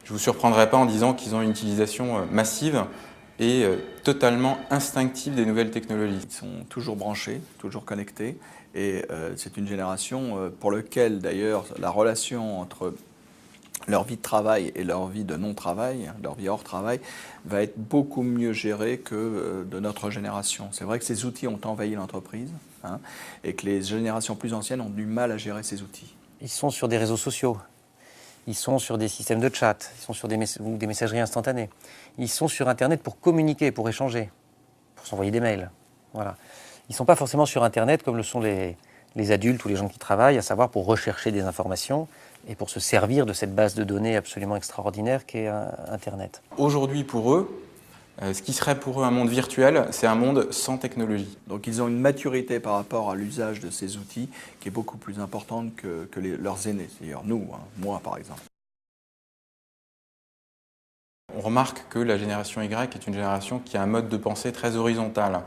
Je ne vous surprendrai pas en disant qu'ils ont une utilisation massive et totalement instinctive des nouvelles technologies. Ils sont toujours branchés, toujours connectés, et c'est une génération pour laquelle d'ailleurs la relation entre leur vie de travail et leur vie de non-travail, leur vie hors travail, va être beaucoup mieux gérée que de notre génération. C'est vrai que ces outils ont envahi l'entreprise, hein, et que les générations plus anciennes ont du mal à gérer ces outils. Ils sont sur des réseaux sociaux, ils sont sur des systèmes de chat, ils sont sur des messageries instantanées. Ils sont sur Internet pour communiquer, pour échanger, pour s'envoyer des mails. Voilà. Ils ne sont pas forcément sur Internet comme le sont les adultes ou les gens qui travaillent, à savoir pour rechercher des informations et pour se servir de cette base de données absolument extraordinaire qu'est Internet. Aujourd'hui, pour eux, ce qui serait pour eux un monde virtuel, c'est un monde sans technologie. Donc ils ont une maturité par rapport à l'usage de ces outils qui est beaucoup plus importante que leurs aînés, c'est-à-dire nous, hein, moi par exemple. On remarque que la génération Y est une génération qui a un mode de pensée très horizontal.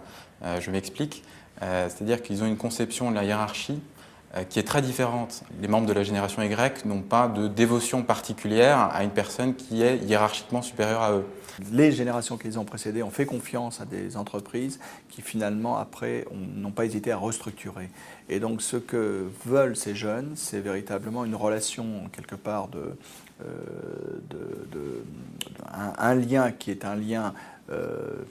Je m'explique, c'est-à-dire qu'ils ont une conception de la hiérarchie qui est très différente. Les membres de la génération Y n'ont pas de dévotion particulière à une personne qui est hiérarchiquement supérieure à eux. Les générations qui les ont précédées ont fait confiance à des entreprises qui finalement après n'ont pas hésité à restructurer. Et donc ce que veulent ces jeunes, c'est véritablement une relation quelque part un lien qui est un lien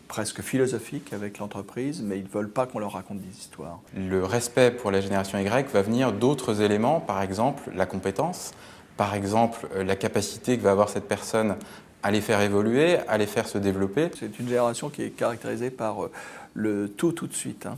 presque philosophique avec l'entreprise, mais ils ne veulent pas qu'on leur raconte des histoires. Le respect pour la génération Y va venir d'autres éléments, par exemple la compétence, par exemple la capacité que va avoir cette personne à les faire évoluer, à les faire se développer. C'est une génération qui est caractérisée par le tout de suite, hein.